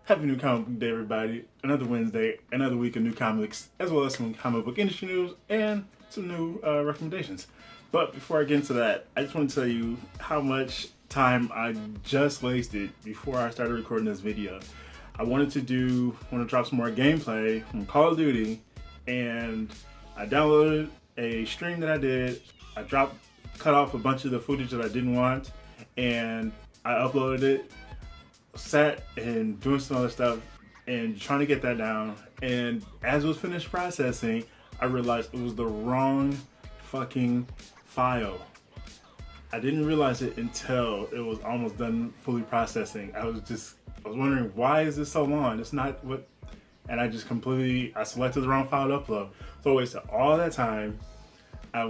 Happy New Comic Book Day, everybody. Another Wednesday, another week of new comics, as well as some comic book industry news and some new recommendations. But before I get into that, I just want to tell you how much time I just wasted before I started recording this video. I wanted to drop some more gameplay from Call of Duty, and I downloaded a stream that I did. I cut off a bunch of the footage that I didn't want, and I uploaded it. Sat and doing some other stuff and trying to get that down, and as it was finished processing, I realized it was the wrong fucking file. I didn't realize it until it was almost done fully processing. I was wondering, why is this so long? It's not what, and I selected the wrong file to upload. So I wasted all that time. I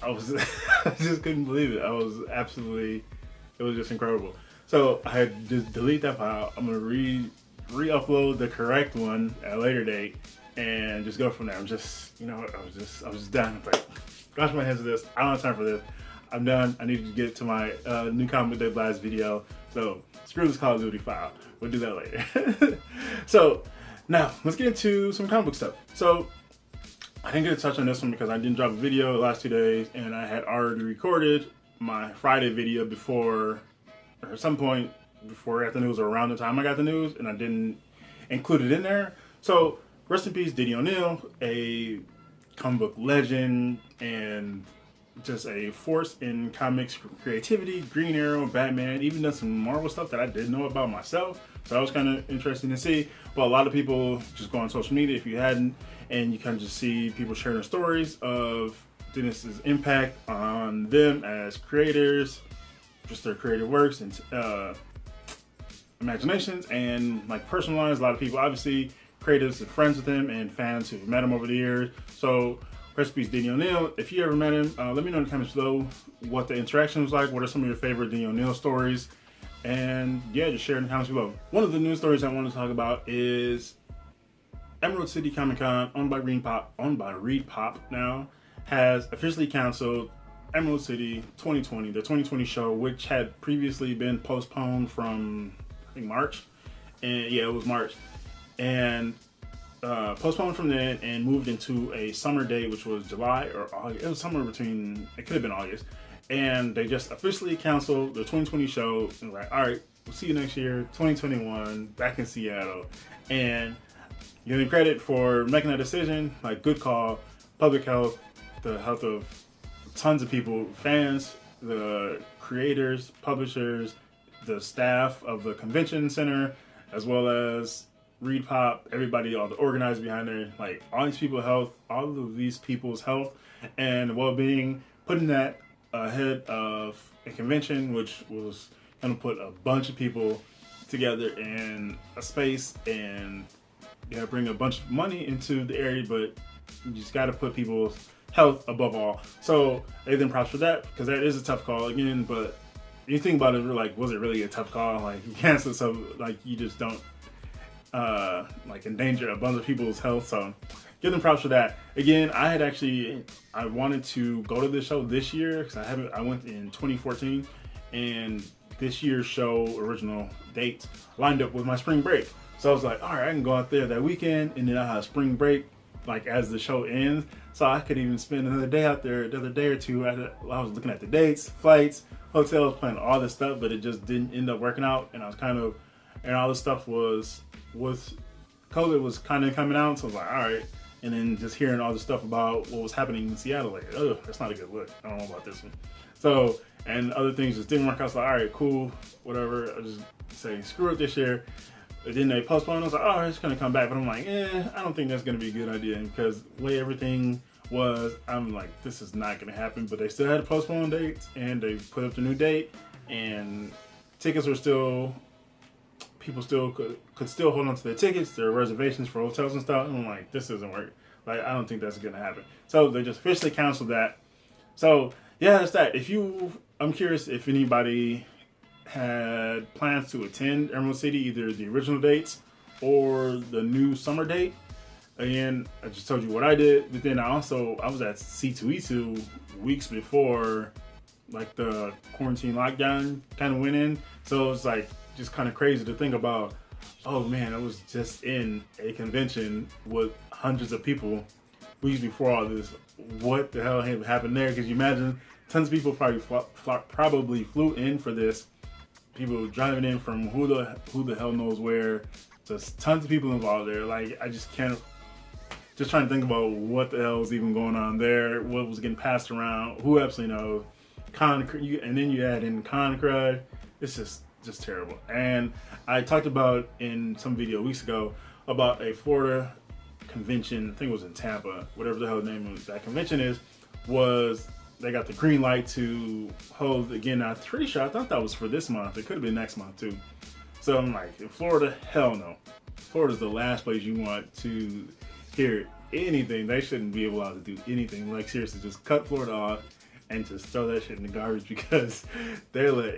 I just couldn't believe it. It was just incredible. So I had to just delete that file. I'm gonna re-upload the correct one at a later date and just go from there. I was just done. Like, wash my hands of this. I don't have time for this. I'm done. I need to get to my new Comic Day Blast video. So screw this Call of Duty file. We'll do that later. So now let's get into some comic book stuff. So I didn't get to touch on this one because I didn't drop a video the last 2 days, and I had already recorded my Friday video at some point before I got the news, or around the time I got the news, and I didn't include it in there. So rest in peace, Diddy O'Neil, a comic book legend and just a force in comics creativity. Green Arrow, Batman, even done some Marvel stuff that I didn't know about myself. So that was kind of interesting to see. But a lot of people just go on social media if you hadn't, and you kind of just see people sharing their stories of Dennis's impact on them as creators, just their creative works and imaginations, and like personal lives. A lot of people, obviously, creatives and friends with him and fans who've met him over the years. So rest in peace, Diddy O'Neil. If you ever met him, let me know in the comments below what the interaction was like. What are some of your favorite Diddy O'Neil stories? And yeah, just share in the comments below. One of the news stories I want to talk about is City Comicon, owned by ReedPop now, has officially canceled Emerald City 2020, the 2020 show, which had previously been postponed from, I think, March. And yeah, it was March. And postponed from then and moved into a summer date, which was July or August. It was somewhere between, it could have been August. And they just officially canceled the 2020 show. And like, all right, we'll see you next year, 2021, back in Seattle. And giving credit for making that decision, like, good call. Public health, the health of tons of people, fans, the creators, publishers, the staff of the convention center, as well as ReedPop, everybody, all the organizers behind there, like all of these people's health and well-being, putting that ahead of a convention, which was going to put a bunch of people together in a space, and bring a bunch of money into the area, but you just got to put people's health above all. So they then props for that, because that is a tough call again. But you think about it, like, was it really a tough call? Like, you cancel something, like, you just don't like endanger a bunch of people's health. So give them props for that. Again, I wanted to go to this show this year because I went in 2014, and this year's show original date lined up with my spring break. So I was like, all right, I can go out there that weekend, and then I have spring break, like, as the show ends. So I could even spend another day out there, another day or two. I was looking at the dates, flights, hotels, planning all this stuff, but it just didn't end up working out. And and all this stuff was COVID was kind of coming out. So I was like, all right. And then just hearing all the stuff about what was happening in Seattle, like, oh, that's not a good look. I don't know about this one. So, and other things just didn't work out. So, all right, cool, whatever. I just say, screw it this year. But then they postponed. I was like, oh, it's going to come back. But I'm like, I don't think that's going to be a good idea, because the way everything was, I'm like, this is not going to happen. But they still had to postpone dates, and they put up the new date, and tickets were still, people still could still hold on to their tickets, their reservations for hotels and stuff. And I'm like, this doesn't work. Like, I don't think that's going to happen. So they just officially canceled that. So yeah, that's that. I'm curious if anybody had plans to attend Emerald City, either the original dates or the new summer date. Again, I just told you what I did, but then I was at C2E2 weeks before, like, the quarantine lockdown kind of went in. So it's like just kind of crazy to think about oh man, I was just in a convention with hundreds of people weeks before all this. What the hell happened there? Because you imagine tons of people probably flew in for this. People driving in from who the hell knows where. Just tons of people involved there. Like, I just can't. Just trying to think about what the hell was even going on there. What was getting passed around? Who absolutely knows? And then you add in con crud. It's just terrible. And I talked about in some video weeks ago about a Florida convention. I think it was in Tampa. Whatever the hell the name of that convention is. They got the green light to hold again. I'm pretty sure, I thought that was for this month. It could have been next month too. So I'm like, in Florida, hell no. Florida's the last place you want to hear anything. They shouldn't be allowed to do anything. Like, seriously, just cut Florida off and just throw that shit in the garbage, because they'll let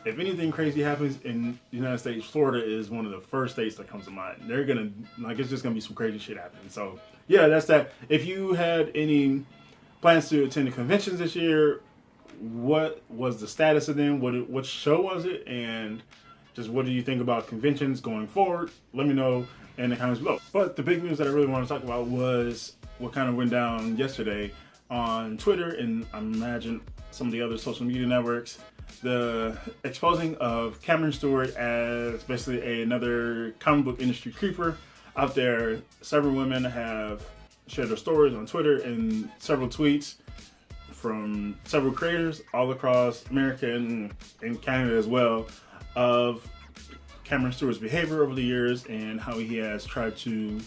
if anything crazy happens in the United States, Florida is one of the first states that comes to mind. They're gonna, it's just gonna be some crazy shit happening. So yeah, that's that. If you had any plans to attend the conventions this year, what was the status of them? What show was it? And just what do you think about conventions going forward? Let me know in the comments below. But the big news that I really want to talk about was what kind of went down yesterday on Twitter, and I imagine some of the other social media networks. The exposing of Cameron Stewart as basically another comic book industry creeper out there. Several women have shared their stories on Twitter and several tweets from several creators all across America and Canada as well, of Cameron Stewart's behavior over the years and how he has tried to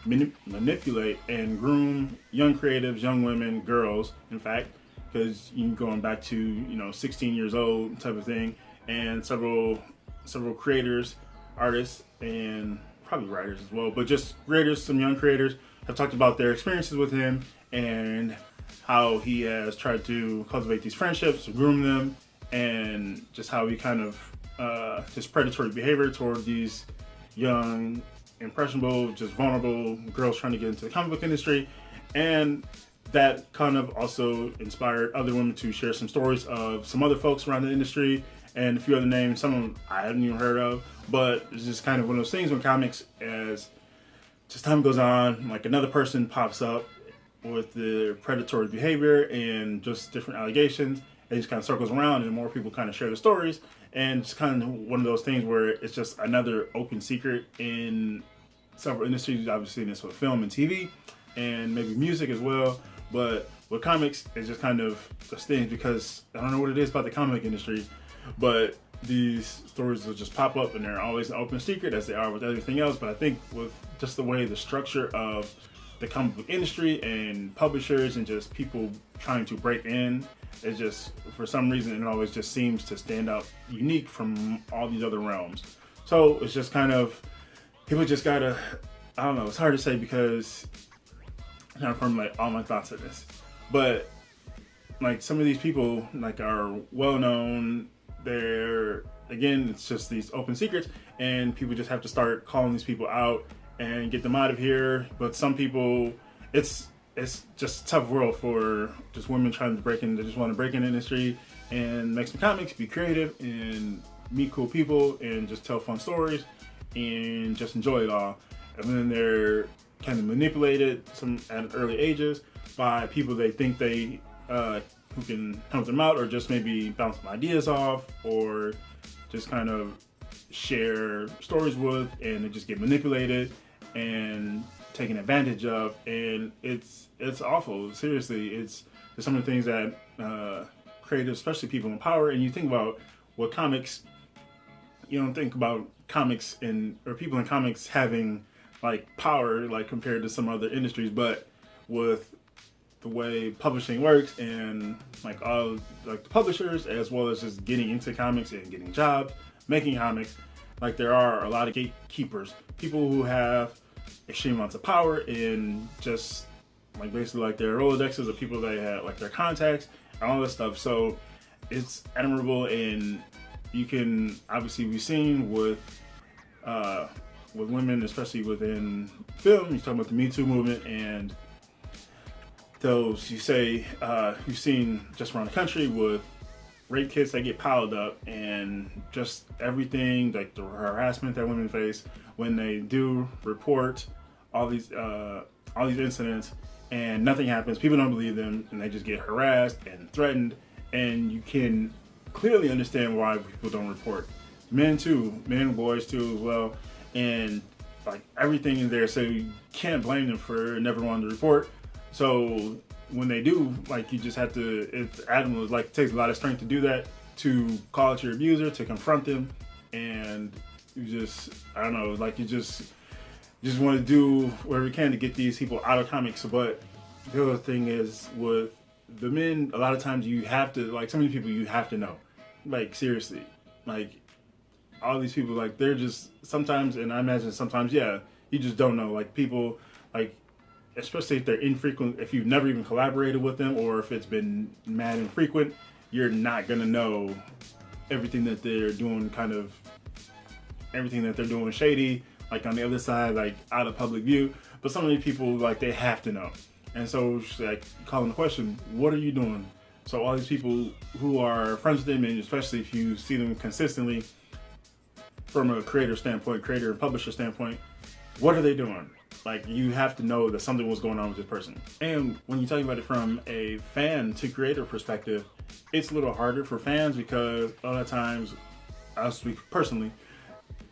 manipulate and groom young creatives, young women, girls, in fact, because you're going back to 16 years old type of thing, and several creators, artists, and probably writers as well, but just creators, some young creators have talked about their experiences with him and how he has tried to cultivate these friendships, groom them, and just how he kind of his predatory behavior toward these young, impressionable, just vulnerable girls trying to get into the comic book industry. And that kind of also inspired other women to share some stories of some other folks around the industry and a few other names, some of them I hadn't even heard of. But it's just kind of one of those things when comics, as just time goes on, like another person pops up with the predatory behavior and just different allegations, and it just kind of circles around, and more people kind of share the stories. And it's kind of one of those things where it's just another open secret in several industries. Obviously, this with film and TV, and maybe music as well. But with comics, it's just kind of those things, because I don't know what it is about the comic industry, but these stories will just pop up, and they're always an open secret, as they are with everything else. But I think with just the way the structure of the comic book industry and publishers and just people trying to break in, it's just, for some reason, it always just seems to stand out unique from all these other realms. So it's just kind of, people just gotta, I don't know, it's hard to say because I'm trying to formulate all my thoughts of this. But like, some of these people are well known. They're, again, it's just these open secrets, and people just have to start calling these people out and get them out of here. But some people, it's just a tough world for just women trying to break in. They just want to break in the industry and make some comics, be creative, and meet cool people, and just tell fun stories, and just enjoy it all. And then they're kind of manipulated at early ages by people they think they who can help them out, or just maybe bounce some ideas off, or just kind of share stories with, and they just get manipulated and taken advantage of. And it's awful. Seriously, it's some of the things that creative, especially people in power. And you think about what comics, you don't think about comics or people in comics having like power, like compared to some other industries, but with the way publishing works, and like all like the publishers, as well as just getting into comics and getting jobs making comics, like there are a lot of gatekeepers, people who have extreme amounts of power, and just like basically like their Rolodexes of people they have, like their contacts and all this stuff. So it's admirable, and you can obviously be seen with women, especially within film. You're talking about the Me Too movement, and those you've seen just around the country with rape kits that get piled up, and just everything, like the harassment that women face when they do report all these incidents, and nothing happens. People don't believe them, and they just get harassed and threatened. And you can clearly understand why people don't report. Men too, men and boys too as well, and like everything in there. So you can't blame them for never wanting to report. So when they do, like, you just have to, it's admirable. Like, it takes a lot of strength to do that, to call out your abuser, to confront them, and you just, I don't know, like, you just want to do whatever you can to get these people out of comics. But the other thing is, with the men, a lot of times you have to, like, some of these people you have to know, like, seriously, like, all these people, like, they're just, sometimes, and I imagine sometimes, yeah, you just don't know, like, people, like, especially if they're infrequent, if you've never even collaborated with them, or if it's been mad infrequent, you're not gonna know everything that they're doing, kind of everything that they're doing shady, like on the other side, like out of public view. But some of these people, like, they have to know. And so, like, calling the question, what are you doing? So all these people who are friends with them, and especially if you see them consistently from a creator standpoint, creator and publisher standpoint, what are they doing? Like, you have to know that something was going on with this person. And when you talk about it from a fan to creator perspective, it's a little harder for fans, because a lot of times, I'll speak personally,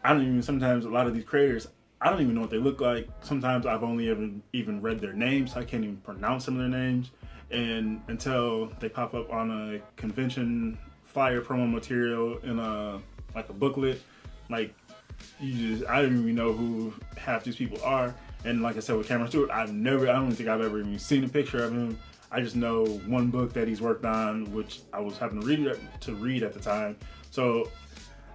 sometimes a lot of these creators, I don't even know what they look like. Sometimes I've only ever even read their names. I can't even pronounce some of their names. And until they pop up on a convention flyer promo material in a booklet, like, I don't even know who half these people are. And like I said, with Cameron Stewart, I don't think I've ever even seen a picture of him. I just know one book that he's worked on, which I was having to read at the time. So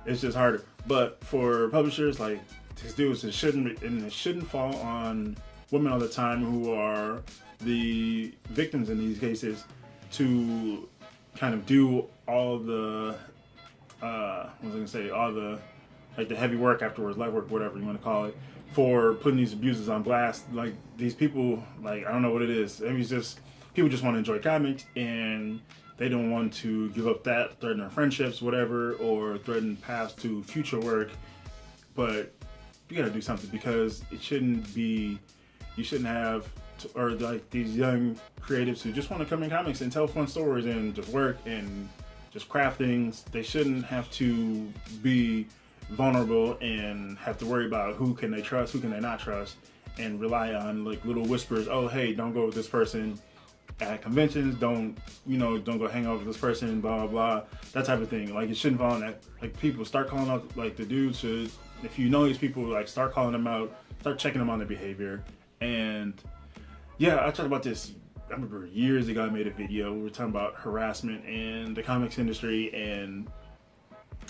it's just harder. But for publishers, like, these dudes, it shouldn't fall on women all the time who are the victims in these cases to kind of do all the, all the, like, the heavy work afterwards, light work, whatever you want to call it, for putting these abusers on blast. Like, these people, like, I don't know what it is. Maybe it's just, people just want to enjoy comics, and they don't want to give up that, threaten their friendships, whatever, or threaten paths to future work. But you gotta do something, because it shouldn't be, you shouldn't have, or like these young creatives who just want to come in comics and tell fun stories and just work and just craft things, they shouldn't have to be vulnerable and have to worry about who can they trust, who can they not trust, and rely on, like, little whispers, oh, hey, don't go with this person at conventions, don't go hang out with this person, blah, blah, blah, that type of thing. Like, it shouldn't fall on that. Like, people start calling out, like, the dudes should, if you know these people, like, start calling them out, start checking them on their behavior. And yeah, I talked about this, I remember years ago I made a video, we were talking about harassment in the comics industry, and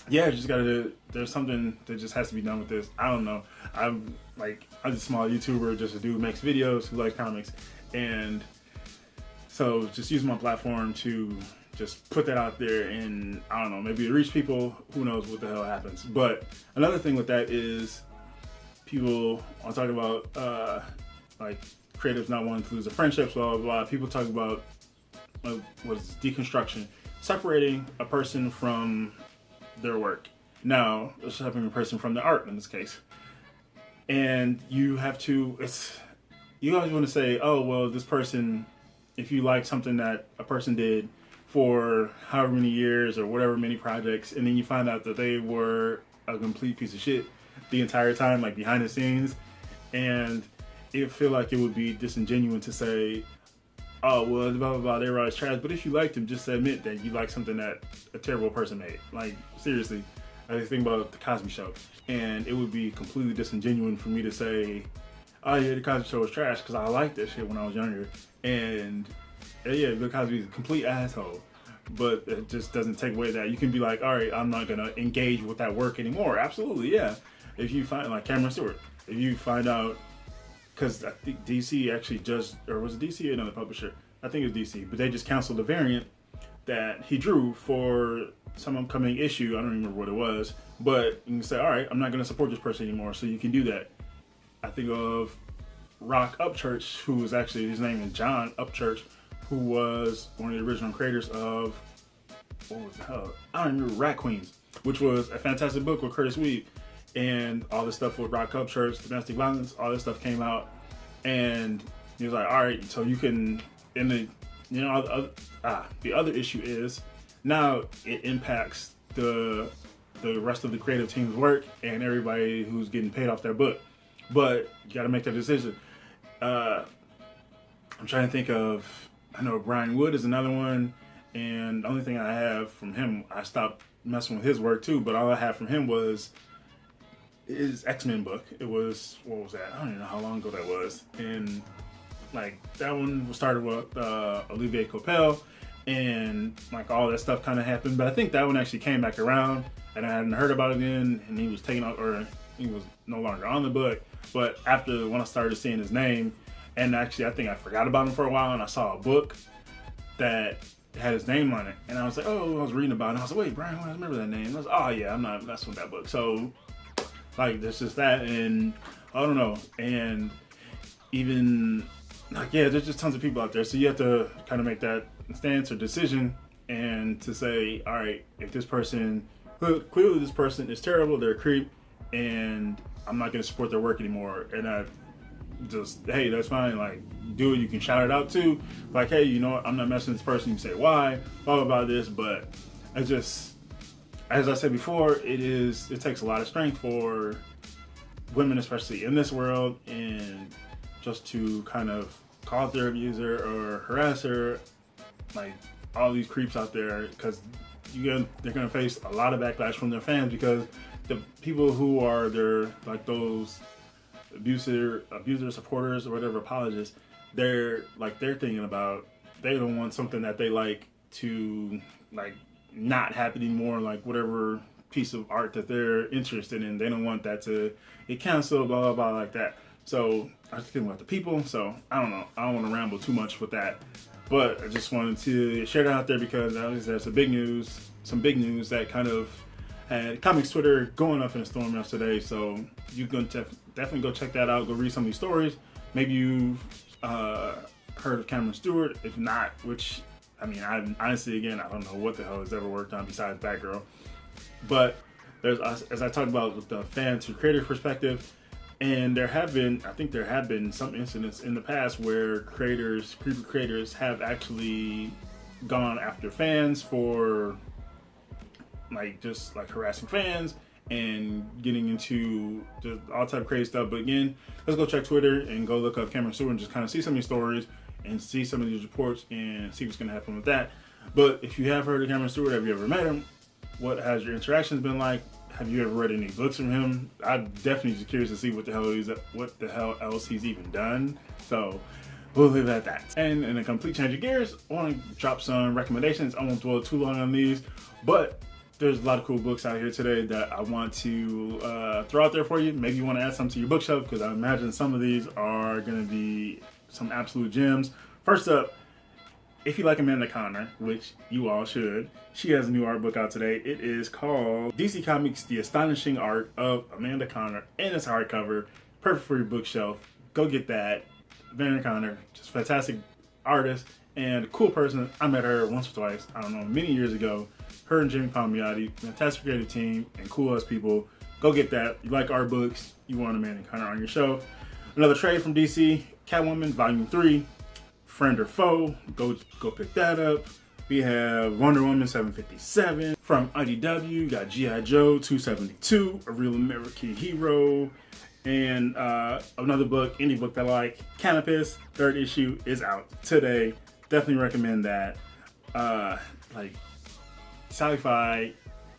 yeah, there's something that just has to be done with this. I don't know. I'm a small YouTuber, just a dude who makes videos, who likes comics. And so just use my platform to just put that out there, and I don't know, maybe reach people, who knows what the hell happens. But another thing with that is, people are talking about, like, creatives not wanting to lose their friendships, blah, blah, blah. People talk about, what's deconstruction, separating a person from their work. Now, separating a person from the art in this case. And you have to, you always want to say, oh, well, this person, if you like something that a person did for however many years or whatever many projects, and then you find out that they were a complete piece of shit the entire time, like behind the scenes, and it feel like it would be disingenuous to say, oh, well, blah, blah, blah, they were always trash. But if you liked them, just admit that you like something that a terrible person made. Like, seriously, I think about the Cosby Show, and it would be completely disingenuous for me to say, oh yeah, the Cosby Show was trash, because I liked that shit when I was younger. And yeah, Bill Cosby's a complete asshole. But it just doesn't take away that you can be like, all right, I'm not gonna engage with that work anymore. Absolutely, yeah. If you find, like Cameron Stewart, if you find out, because I think DC actually or was it DC or another publisher? I think it was DC, but they just canceled the variant that he drew for some upcoming issue. I don't remember what it was, but you can say, all right, I'm not going to support this person anymore, so you can do that. I think of Rock Upchurch, who was actually, his name is John Upchurch, who was one of the original creators of what was the hell? I don't remember. Rat Queens, which was a fantastic book with Curtis Weed, and all this stuff with Rock Up Church, domestic violence, all this stuff came out, and he was like, all right, so you can, in the, you know, the other issue is now it impacts the rest of the creative team's work and everybody who's getting paid off their book, but you got to make that decision. I'm trying to think of, I know Brian Wood is another one, and the only thing I have from him, I stopped messing with his work too, but all I had from him was his X-Men book. It was, what was that? I don't even know how long ago that was. And like that one started with Olivier Coipel, and like all that stuff kind of happened, but I think that one actually came back around, and I hadn't heard about it again, and he was taken out, or he was no longer on the book. But after, when I started seeing his name, and actually I think I forgot about him for a while, and I saw a book that had his name on it, and I was like, oh, I was reading about it, and I was like, wait, Brian, I remember that name. I was like, oh yeah, I'm not messing with that book. So like there's just that, and I don't know, and even like, yeah, there's just tons of people out there, so you have to kind of make that stance or decision, and to say, all right, if this person, clearly this person is terrible, they're a creep, and I'm not going to support their work anymore, and I just, hey, that's fine, like, do it, you can shout it out too, like, hey, you know what, I'm not messing with this person, you say why, blah blah this, but I just, as I said before, it takes a lot of strength for women, especially in this world, and just to kind of call out their abuser or harasser, like all these creeps out there, because they're gonna face a lot of backlash from their fans, because the people who are their, like, those abuser supporters or whatever, apologists, they're thinking about, they don't want something that they like to like not happen anymore, like whatever piece of art that they're interested in, they don't want that to get canceled, blah blah blah, like that. So I was thinking about the people, so I don't know, I don't want to ramble too much with that, but I just wanted to share that out there, because there's some big news that kind of had comics Twitter going up in a storm yesterday. So you can definitely go check that out, go read some of these stories. Maybe you've heard of Cameron Stewart. If not, which, I mean, honestly, again, I don't know what the hell he's ever worked on besides Batgirl. But there's, as I talked about, with the fan to creator perspective, and I think there have been some incidents in the past where creepy creators have actually gone after fans for like just like harassing fans and getting into just all type of crazy stuff. But again, let's go check Twitter and go look up Cameron Stewart and just kind of see some of these stories and see some of these reports and see what's going to happen with that. But if you have heard of Cameron Stewart, have you ever met him? What has your interactions been like? Have you ever read any books from him? I'm definitely just curious to see what the hell else he's even done. So we'll leave it at that. And in a complete change of gears, I want to drop some recommendations. I won't dwell too long on these, but there's a lot of cool books out here today that I want to throw out there for you. Maybe you want to add some to your bookshelf, because I imagine some of these are going to be some absolute gems. First up, if you like Amanda Conner, which you all should, she has a new art book out today. It is called DC Comics: The Astonishing Art of Amanda Conner, and it's hardcover, perfect for your bookshelf. Go get that. Amanda Conner, just fantastic artist and a cool person. I met her once or twice, I don't know, many years ago. Her and Jimmy Palmiotti, fantastic creative team and cool ass people. Go get that. You like art books, you want Amanda Conner on your shelf. Another trade from DC, Catwoman Volume 3. Friend or Foe, go pick that up. We have Wonder Woman 757. From IDW, you got G.I. Joe 272, A Real American Hero. And another book, indie book that I like, Canopus, 3rd issue is out today. Definitely recommend that. Like sci-fi,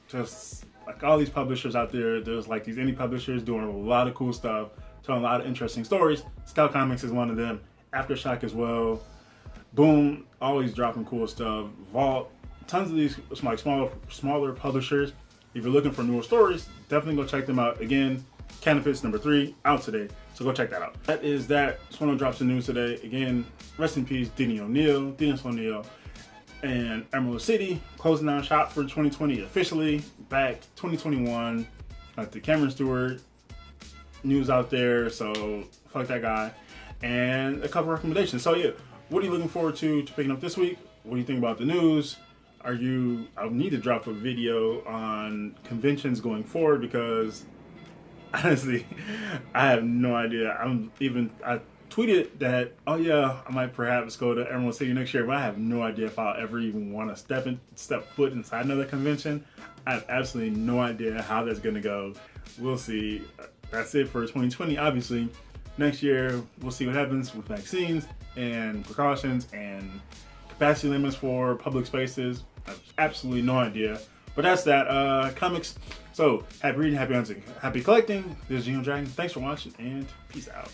just like all these publishers out there, there's like these indie publishers doing a lot of cool stuff, telling a lot of interesting stories. Scout Comics is one of them. Aftershock as well. Boom, always dropping cool stuff. Vault, tons of these like smaller publishers. If you're looking for newer stories, definitely go check them out. Again, Canopus number 3 out today, so go check that out. That is that. Swano drops the news today. Again, rest in peace, Dennis O'Neil, and Emerald City closing down shop for 2020 officially. Back 2021. Got the Cameron Stewart news out there, so fuck that guy. And a couple recommendations. So yeah, what are you looking forward to picking up this week? What do you think about the news? I need to drop a video on conventions going forward, because honestly, I have no idea. I tweeted that, oh yeah, I might perhaps go to Emerald City next year, but I have no idea if I'll ever even want to step foot inside another convention. I have absolutely no idea how that's going to go. We'll see. That's it for 2020. Obviously, next year we'll see what happens with vaccines and precautions and capacity limits for public spaces. I have absolutely no idea. But that's that. Comics. So, happy reading, happy hunting, happy collecting. This is GENOTHADRAGON. Thanks for watching, and peace out.